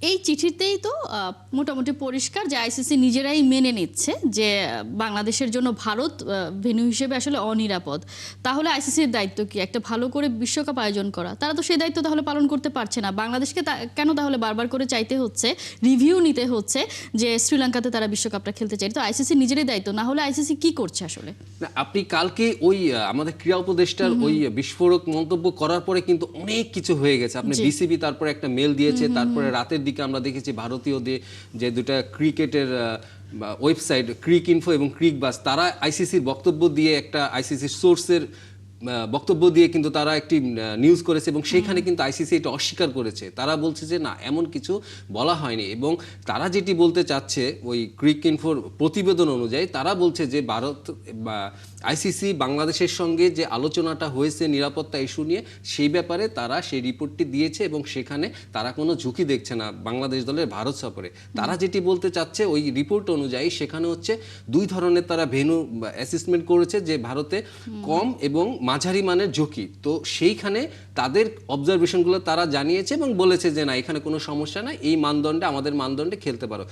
এই চিঠিতেই তো মোটামুটি পরিষ্কার যে আইসিসি নিজেরাই মেনে নিচ্ছে যে বাংলাদেশের জন্য ভারত ভেন্যু হিসেবে আসলে অনিরাপদ। তাহলে আইসিসির দায়িত্ব কি? একটা ভালো করে বিশ্বকাপ আয়োজন করা। তারা তো সেই দায়িত্ব তাহলে পালন করতে পারছে না। বাংলাদেশকে কেন তাহলে বারবার করে চাইতে হচ্ছে, রিভিউ নিতে হচ্ছে যে শ্রীলঙ্কাতে তারা বিশ্বকাপটা খেলতে চায়? তো আইসিসি নিজেরই দায়িত্ব, না হলে আইসিসি কি করছে আসলে? না, আপনি কালকে ওই আমাদের ক্রীড়া উপদেষ্টার ওই বিস্ফোরক মন্তব্য করার পরে কিন্তু অনেক কিছু হয়ে গেছে। আপনি জি। বিসিবি তারপরে একটা মেল দিয়েছে, তারপরে রাতের দিকে আমরা দেখেছি ভারতীয়দের যে দুটা ক্রিকেটের ওয়েবসাইট ক্রিক ইনফো এবং ক্রিক বাস, তারা আইসিসির বক্তব্য দিয়ে একটা আইসিসির সোর্সের বক্তব্য দিয়ে কিন্তু তারা একটি নিউজ করেছে এবং সেইখানে কিন্তু আইসিসি এটা অস্বীকার করেছে। তারা বলছে যে না, এমন কিছু বলা হয়নি। এবং তারা যেটি বলতে চাচ্ছে ওই ক্রিক ইনফোর প্রতিবেদন অনুযায়ী, তারা বলছে যে ভারত বা আইসিসি বাংলাদেশের সঙ্গে যে আলোচনাটা হয়েছে নিরাপত্তা ইস্যু নিয়ে, সেই ব্যাপারে তারা সেই রিপোর্টটি দিয়েছে এবং সেখানে তারা কোনো ঝুঁকি দেখছে না বাংলাদেশ দলের ভারত সফরে। তারা যেটি বলতে চাচ্ছে ওই রিপোর্ট অনুযায়ী, সেখানে হচ্ছে দুই ধরনের তারা ভেন্যু অ্যাসেসমেন্ট করেছে, যে ভারতে কম এবং মাঝারি মানের ঝুঁকি। তো সেইখানে তাদের অবজারভেশনগুলো তারা জানিয়েছে এবং বলেছে যে না, এখানে কোনো সমস্যা নাই, এই মানদণ্ডে, আমাদের মানদণ্ডে খেলতে পারো।